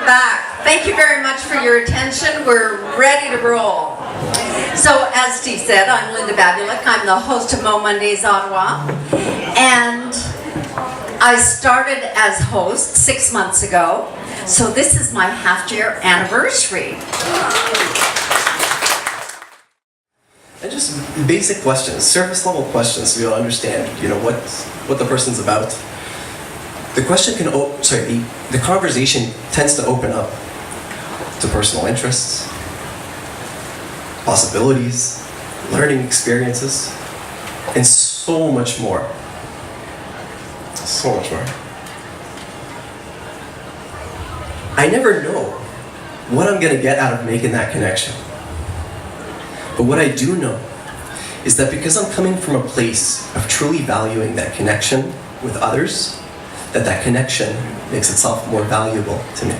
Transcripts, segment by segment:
back. Thank you very much for your attention. We're ready to roll. So, as Steve said, I'm Linda Babulic. I'm the host of MoMondays Ottawa. And I started as host 6 months ago. So this is my half-year anniversary. And just basic questions, surface level questions, so you'll understand, what the person's about. The question can, the conversation tends to open up to personal interests, possibilities, learning experiences, and so much more. So much more. I never know what I'm gonna get out of making that connection. But what I do know is that because I'm coming from a place of truly valuing that connection with others, that connection makes itself more valuable to me.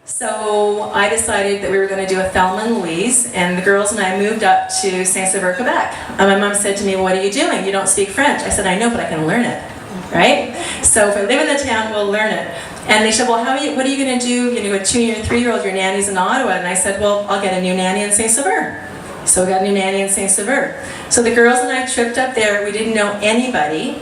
So I decided that we were going to do a Thelma and Louise, and the girls and I moved up to Saint-Sever, Quebec. And my mom said to me, "What are you doing? You don't speak French." I said, "I know, but I can learn it." Right? So if I live in the town, we'll learn it. And they said, "Well, what are you going to do? You got a 2 and 3-year-old, your nanny's in Ottawa." And I said, "Well, I'll get a new nanny in Saint-Sever." So we got a new nanny in Saint-Sever. So the girls and I tripped up there. We didn't know anybody,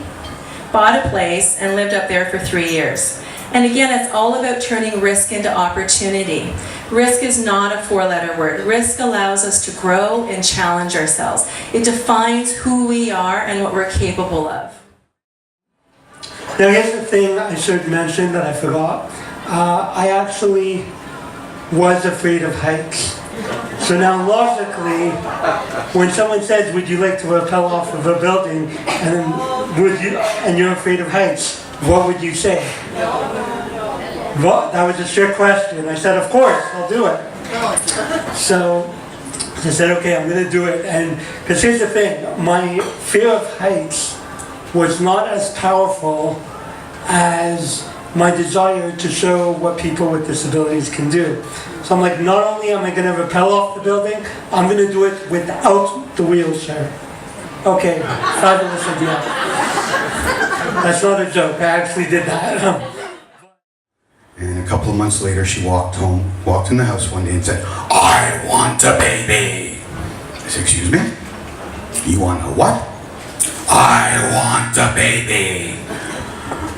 bought a place, and lived up there for 3 years. And again, it's all about turning risk into opportunity. Risk is not a 4-letter word. Risk allows us to grow and challenge ourselves. It defines who we are and what we're capable of. Now here's the thing I should mention that I forgot. I actually was afraid of heights. So now logically, when someone says, "Would you like to rappel off of a building," and you're afraid of heights, what would you say? Well, that was a trick question. I said, "Of course, I'll do it." So I said, "Okay, I'm going to do it." And because here's the thing, my fear of heights was not as powerful as my desire to show what people with disabilities can do. So I'm like, not only am I going to rappel off the building, I'm going to do it without the wheelchair. Okay, fabulous idea. That's not a joke, I actually did that. And a couple of months later, she walked in the house one day and said, "I want a baby." I said, "Excuse me? You want a what?" "I want a baby."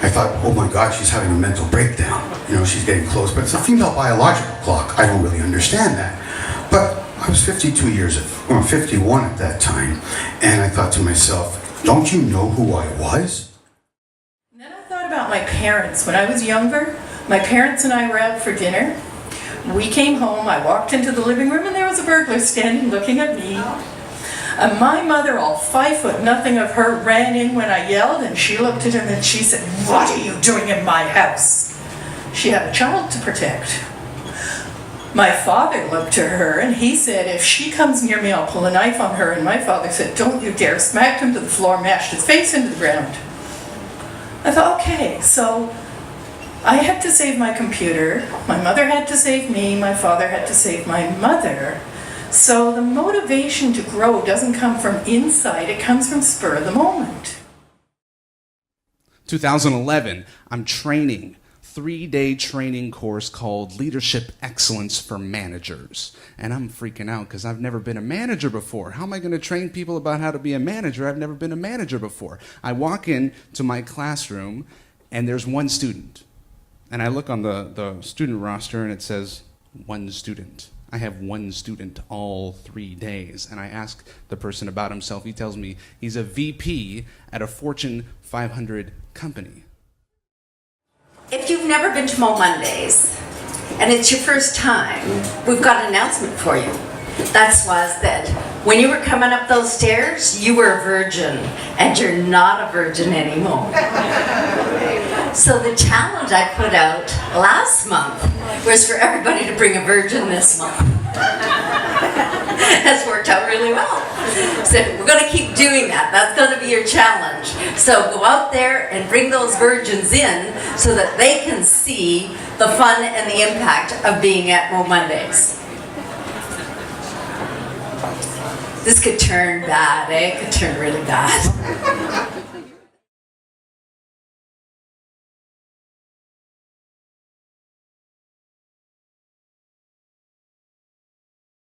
I thought, oh my God, she's having a mental breakdown. She's getting close, but it's a female biological clock. I don't really understand that. But I was 51 at that time, and I thought to myself, don't you know who I was? And then I thought about my parents. When I was younger, my parents and I were out for dinner. We came home, I walked into the living room, and there was a burglar standing looking at me. And my mother, all 5 foot nothing of her, ran in when I yelled, and she looked at him and she said, "What are you doing in my house?" She had a child to protect. My father looked to her and he said, "If she comes near me, I'll pull a knife on her." And my father said, "Don't you dare," smacked him to the floor, mashed his face into the ground. I thought, okay, so I had to save my computer, my mother had to save me, my father had to save my mother. So the motivation to grow doesn't come from inside, it comes from spur of the moment. 2011, I'm training, 3-day training course called Leadership Excellence for Managers. And I'm freaking out because I've never been a manager before. How am I going to train people about how to be a manager? I've never been a manager before. I walk into my classroom and there's one student. And I look on the student roster and it says, 1 student. I have 1 student all 3 days. And I ask the person about himself. He tells me he's a VP at a Fortune 500 company. If you've never been to MoMondays and it's your first time, we've got an announcement for you. That was that when you were coming up those stairs, you were a virgin, and you're not a virgin anymore. So the challenge I put out last month was for everybody to bring a virgin this month. That's worked out really well. So we're going to keep doing that. That's going to be your challenge. So go out there and bring those virgins in so that they can see the fun and the impact of being at MoMondays. This could turn bad, eh? It could turn really bad.